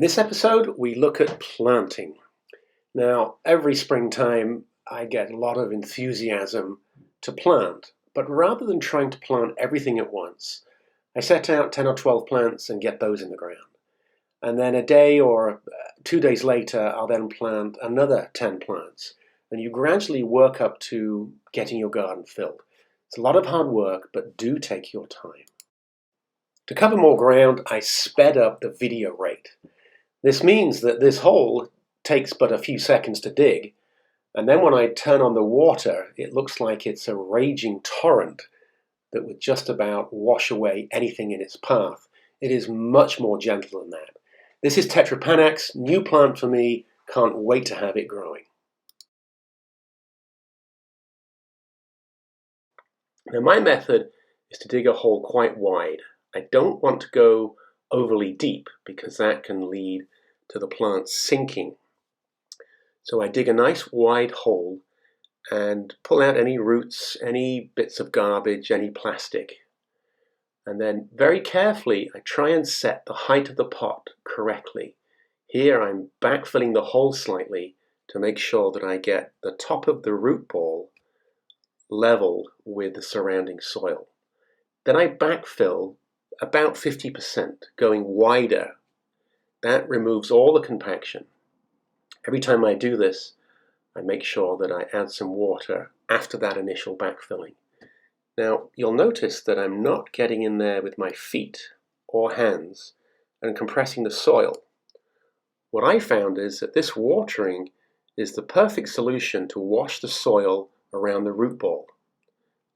this episode, we look at planting. Now, every springtime, I get a lot of enthusiasm to plant, but rather than trying to plant everything at once, I set out 10 or 12 plants and get those in the ground. And then a day or 2 days later, I'll then plant another 10 plants. And you gradually work up to getting your garden filled. It's a lot of hard work, but do take your time. To cover more ground, I sped up the video rate. This means that this hole takes but a few seconds to dig, and then when I turn on the water, it looks like it's a raging torrent that would just about wash away anything in its path. It is much more gentle than that. This is Tetrapanax, new plant for me, can't wait to have it growing. Now my method is to dig a hole quite wide. I don't want to go overly deep because that can lead to the plant sinking. So I dig a nice wide hole and pull out any roots, any bits of garbage, any plastic. And then very carefully I try and set the height of the pot correctly. Here I'm backfilling the hole slightly to make sure that I get the top of the root ball level with the surrounding soil. Then I backfill about 50%, going wider. That removes all the compaction. Every time I do this, I make sure that I add some water after that initial backfilling. Now, you'll notice that I'm not getting in there with my feet or hands and compressing the soil. What I found is that this watering is the perfect solution to wash the soil around the root ball.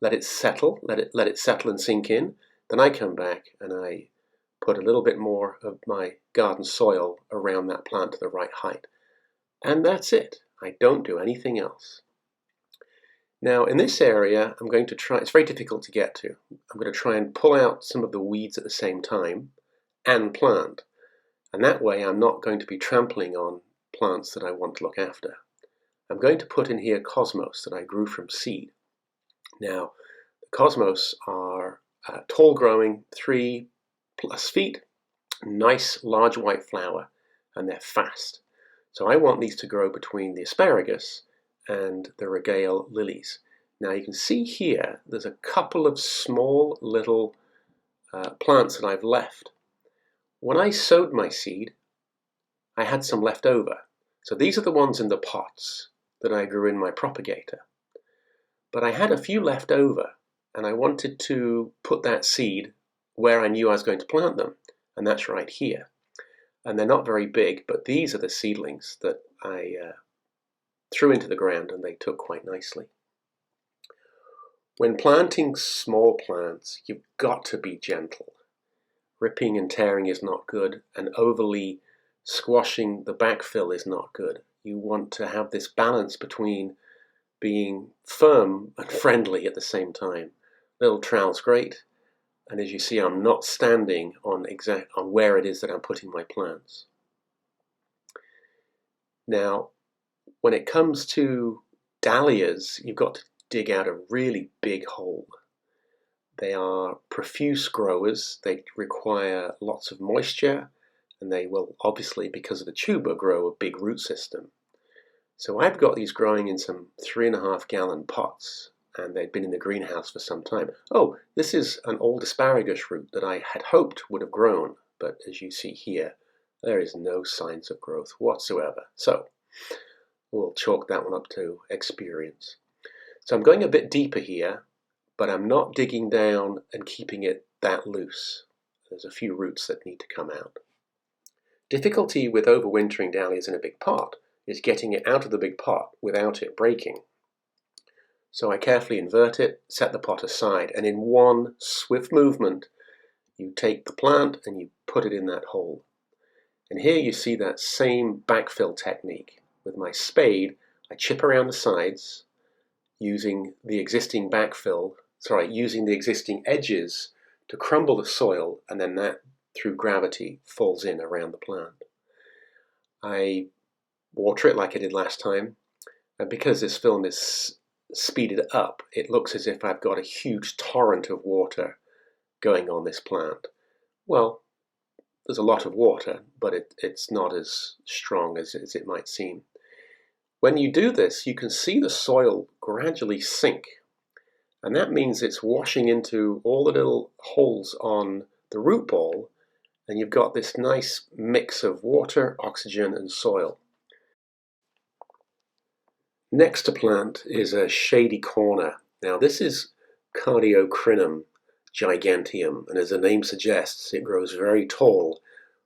Let it settle, let it settle and sink in. Then I come back and I put a little bit more of my garden soil around that plant to the right height. And that's it. I don't do anything else. Now in this area, I'm going to try, it's very difficult to get to. I'm going to try and pull out some of the weeds at the same time and plant. And that way I'm not going to be trampling on plants that I want to look after. I'm going to put in here cosmos that I grew from seed. Now, the cosmos are tall growing, 3+ feet, nice large white flower, and they're fast. So I want these to grow between the asparagus and the regale lilies. Now you can see here there's a couple of small little plants that I've left. When I sowed my seed, I had some left over. So these are the ones in the pots that I grew in my propagator. But I had a few left over, and I wanted to put that seed where I knew I was going to plant them, and that's right here. And they're not very big, but these are the seedlings that I threw into the ground, and they took quite nicely. When planting small plants, you've got to be gentle. Ripping and tearing is not good, and overly squashing the backfill is not good. You want to have this balance between being firm and friendly at the same time. Little trowel's great, and as you see, I'm not standing on where it is that I'm putting my plants. Now, when it comes to dahlias, you've got to dig out a really big hole. They are profuse growers. They require lots of moisture, and they will obviously, because of the tuber, grow a big root system. So I've got these growing in some 3.5 gallon pots, and they've been in the greenhouse for some time. Oh, this is an old asparagus root that I had hoped would have grown, but as you see here, there is no signs of growth whatsoever. So we'll chalk that one up to experience. So I'm going a bit deeper here, but I'm not digging down and keeping it that loose. There's a few roots that need to come out. Difficulty with overwintering dahlias in a big pot is getting it out of the big pot without it breaking. So I carefully invert it, set the pot aside, and in one swift movement, you take the plant and you put it in that hole. And here you see that same backfill technique. With my spade, I chip around the sides using the existing using the existing edges to crumble the soil, and then that, through gravity, falls in around the plant. I water it like I did last time, and because this film is speeded up, it looks as if I've got a huge torrent of water going on this plant. Well, there's a lot of water, but it's not as strong as it might seem. When you do this, you can see the soil gradually sink, and that means it's washing into all the little holes on the root ball, and you've got this nice mix of water, oxygen, and soil. Next to plant is a shady corner. Now this is Cardiocrinum giganteum, and as the name suggests, it grows very tall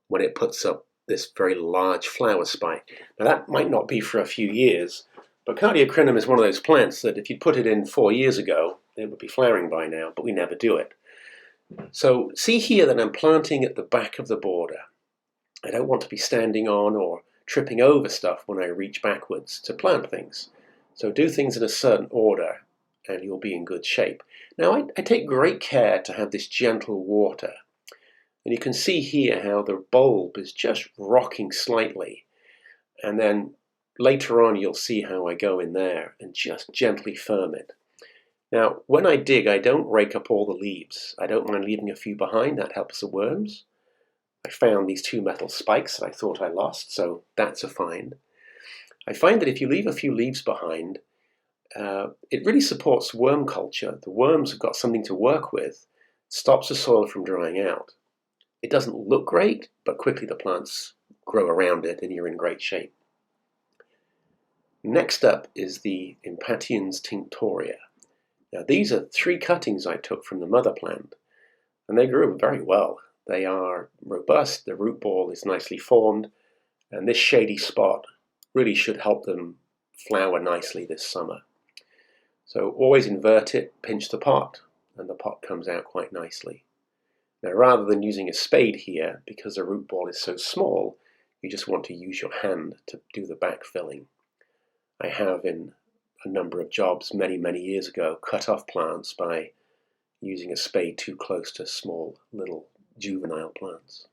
when it puts up this very large flower spike. Now that might not be for a few years, but Cardiocrinum is one of those plants that if you put it in 4 years ago, it would be flowering by now, but we never do it. So see here that I'm planting at the back of the border. I don't want to be standing on or tripping over stuff when I reach backwards to plant things. So do things in a certain order and you'll be in good shape. Now I take great care to have this gentle water. And you can see here how the bulb is just rocking slightly. And then later on you'll see how I go in there and just gently firm it. Now when I dig, I don't rake up all the leaves. I don't mind leaving a few behind, that helps the worms. I found these 2 metal spikes that I thought I lost, so that's a find. I find that if you leave a few leaves behind, it really supports worm culture. The worms have got something to work with, stops the soil from drying out. It doesn't look great, but quickly the plants grow around it and you're in great shape. Next up is the Impatiens tinctoria. Now these are 3 cuttings I took from the mother plant, and they grew very well. They are robust, the root ball is nicely formed, and this shady spot really should help them flower nicely this summer. So always invert it, pinch the pot, and the pot comes out quite nicely. Now rather than using a spade here, because the root ball is so small, you just want to use your hand to do the backfilling. I have in a number of jobs many years ago cut off plants by using a spade too close to small little juvenile plants.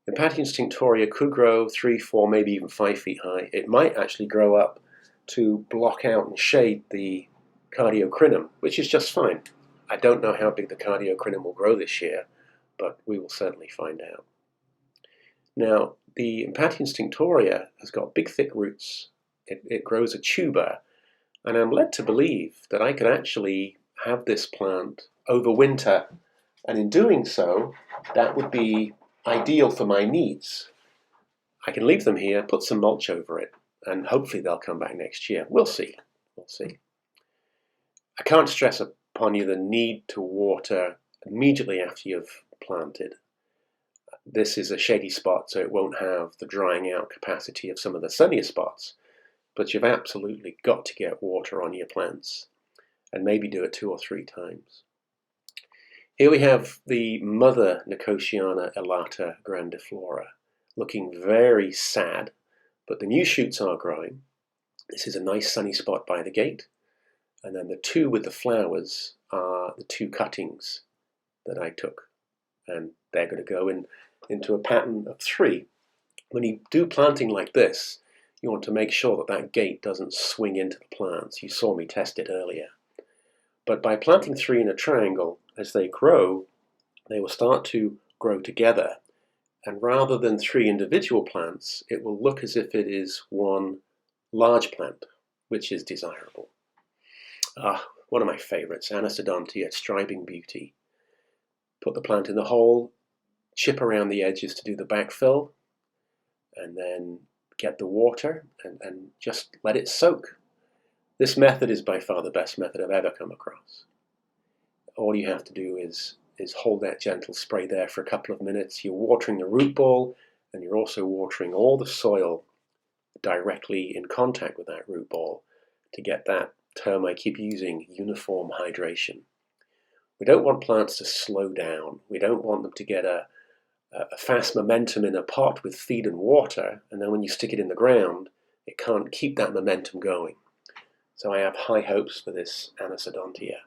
Impatiens tinctoria could grow 3, 4, maybe even 5 feet high. It might actually grow up to block out and shade the Cardiocrinum, which is just fine. I don't know how big the Cardiocrinum will grow this year, but we will certainly find out. Now, the Impatiens tinctoria has got big thick roots. It grows a tuber, and I'm led to believe that I could actually have this plant over winter, and in doing so, that would be ideal for my needs. I can leave them here, put some mulch over it, and hopefully they'll come back next year. We'll see. I can't stress upon you the need to water immediately after you've planted. This is a shady spot, so it won't have the drying out capacity of some of the sunnier spots, but you've absolutely got to get water on your plants, and maybe do it 2 or 3 times. Here we have the mother Nicotiana alata grandiflora, looking very sad, but the new shoots are growing. This is a nice sunny spot by the gate, and then the 2 with the flowers are the 2 cuttings that I took, and they're going to go into a pattern of 3. When you do planting like this, you want to make sure that that gate doesn't swing into the plants. You saw me test it earlier. But by planting 3 in a triangle, as they grow, they will start to grow together. And rather than 3 individual plants, it will look as if it is one large plant, which is desirable. One of my favorites, Anisodontia, Striping Beauty. Put the plant in the hole, chip around the edges to do the backfill, and then get the water and just let it soak. This method is by far the best method I've ever come across. All you have to do is hold that gentle spray there for a couple of minutes. You're watering the root ball, and you're also watering all the soil directly in contact with that root ball to get that term I keep using, uniform hydration. We don't want plants to slow down. We don't want them to get a fast momentum in a pot with feed and water, and then when you stick it in the ground, it can't keep that momentum going. So I have high hopes for this Anisodontia.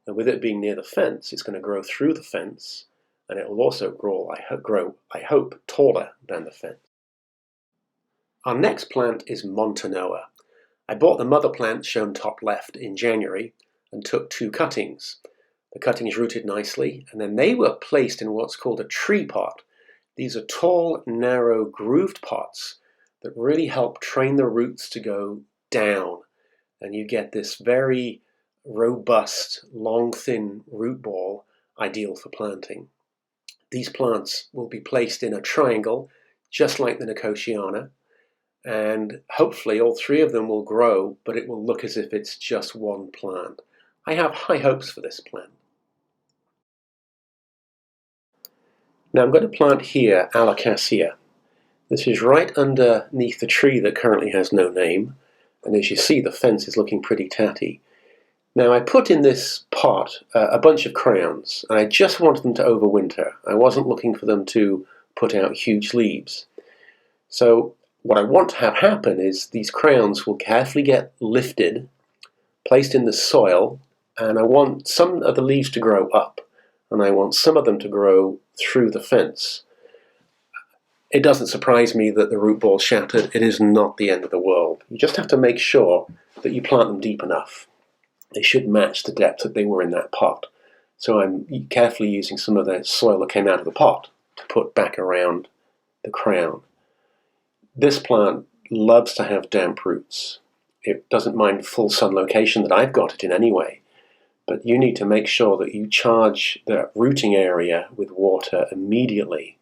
And with it being near the fence, it's going to grow through the fence, and it will also grow, I hope, taller than the fence. Our next plant is Montanoa. I bought the mother plant shown top left in January and took 2 cuttings. The cuttings rooted nicely, and then they were placed in what's called a tree pot. These are tall, narrow, grooved pots that really help train the roots to go down, and you get this very robust, long, thin root ball, ideal for planting. These plants will be placed in a triangle, just like the Nicotiana, and hopefully all three of them will grow, but it will look as if it's just one plant. I have high hopes for this plant. Now I'm going to plant here alata. This is right underneath the tree that currently has no name, and as you see the fence is looking pretty tatty. Now I put in this pot a bunch of crowns, and I just wanted them to overwinter. I wasn't looking for them to put out huge leaves. So what I want to have happen is these crowns will carefully get lifted, placed in the soil, and I want some of the leaves to grow up, and I want some of them to grow through the fence. It doesn't surprise me that the root ball shattered. It is not the end of the world. You just have to make sure that you plant them deep enough. They should match the depth that they were in that pot. So I'm carefully using some of the soil that came out of the pot to put back around the crown. This plant loves to have damp roots. It doesn't mind full sun location that I've got it in anyway. But you need to make sure that you charge the rooting area with water immediately.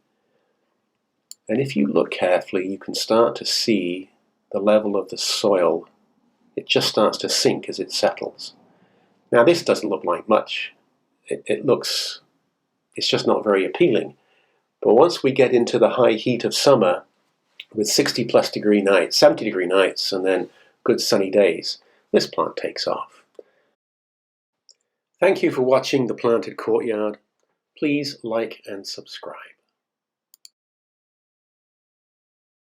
And if you look carefully, you can start to see the level of the soil. It just starts to sink as it settles. Now this doesn't look like much. It's just not very appealing. But once we get into the high heat of summer, with 60+ degree nights, 70 degree nights, and then good sunny days, this plant takes off. Thank you for watching The Planted Courtyard. Please like and subscribe.